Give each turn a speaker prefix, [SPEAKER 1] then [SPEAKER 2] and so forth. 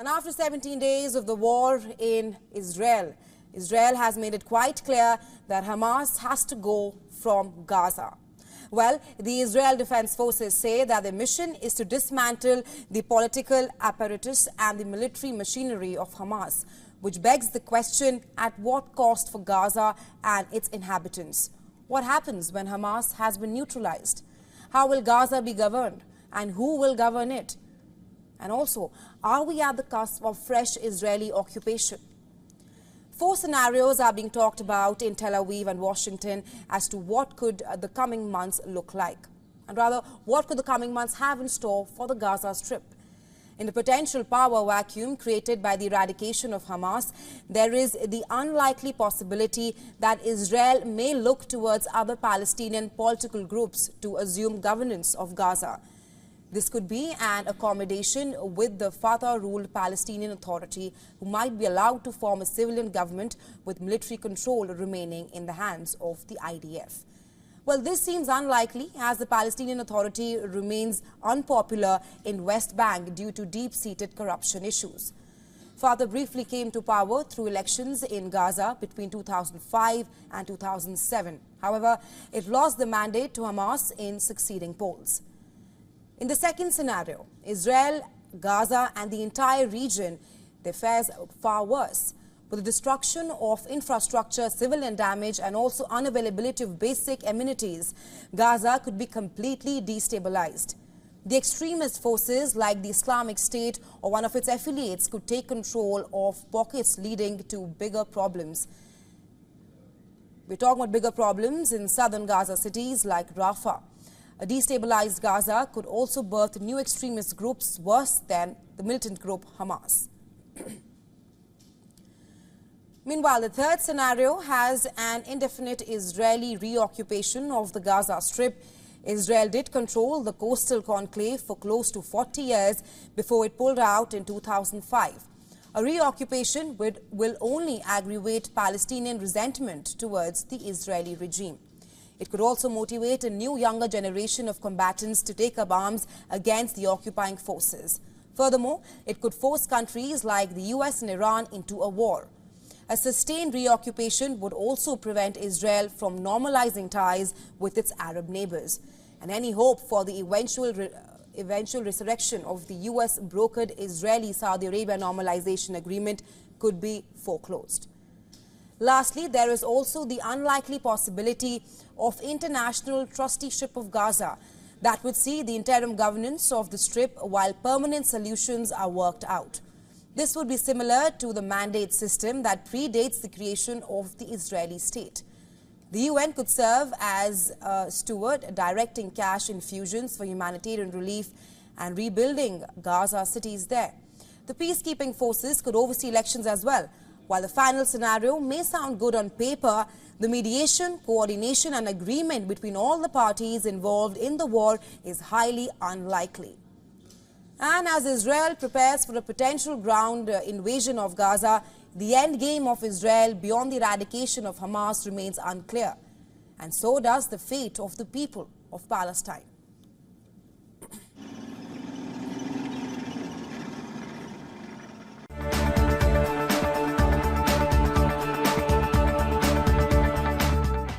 [SPEAKER 1] And after 17 days of the war in Israel, Israel has made it quite clear that Hamas has to go from Gaza. Well, the Israel Defense Forces say that their mission is to dismantle the political apparatus and the military machinery of Hamas, which begs the question, at what cost for Gaza and its inhabitants? What happens when Hamas has been neutralized? How will Gaza be governed, and who will govern it? And also, are we at the cusp of fresh Israeli occupation? 4 scenarios are being talked about in Tel Aviv and Washington as to what could the coming months look like. And rather, what could the coming months have in store for the Gaza Strip? In the potential power vacuum created by the eradication of Hamas, there is the unlikely possibility that Israel may look towards other Palestinian political groups to assume governance of Gaza. This could be an accommodation with the Fatah-ruled Palestinian Authority, who might be allowed to form a civilian government with military control remaining in the hands of the IDF. Well, this seems unlikely as the Palestinian Authority remains unpopular in West Bank due to deep-seated corruption issues. Fatah briefly came to power through elections in Gaza between 2005 and 2007. However, it lost the mandate to Hamas in succeeding polls. In the second scenario, Israel, Gaza and the entire region, their fares far worse. With the destruction of infrastructure, civilian damage and also unavailability of basic amenities, Gaza could be completely destabilized. The extremist forces like the Islamic State or one of its affiliates could take control of pockets leading to bigger problems. We're talking about bigger problems in southern Gaza cities like Rafah. A destabilized Gaza could also birth new extremist groups worse than the militant group Hamas. Meanwhile, the third scenario has an indefinite Israeli reoccupation of the Gaza Strip. Israel did control the coastal conclave for close to 40 years before it pulled out in 2005. A reoccupation will only aggravate Palestinian resentment towards the Israeli regime. It could also motivate a new younger generation of combatants to take up arms against the occupying forces. Furthermore, it could force countries like the US and Iran into a war. A sustained reoccupation would also prevent Israel from normalizing ties with its Arab neighbors. And any hope for the eventual resurrection of the US-brokered Israeli-Saudi Arabia normalization agreement could be foreclosed. Lastly, there is also the unlikely possibility of international trusteeship of Gaza that would see the interim governance of the Strip while permanent solutions are worked out. This would be similar to the mandate system that predates the creation of the Israeli state. The UN could serve as a steward, directing cash infusions for humanitarian relief and rebuilding Gaza cities there. The peacekeeping forces could oversee elections as well. While the final scenario may sound good on paper, the mediation, coordination and agreement between all the parties involved in the war is highly unlikely. And as Israel prepares for a potential ground invasion of Gaza, the end game of Israel beyond the eradication of Hamas remains unclear. And so does the fate of the people of Palestine.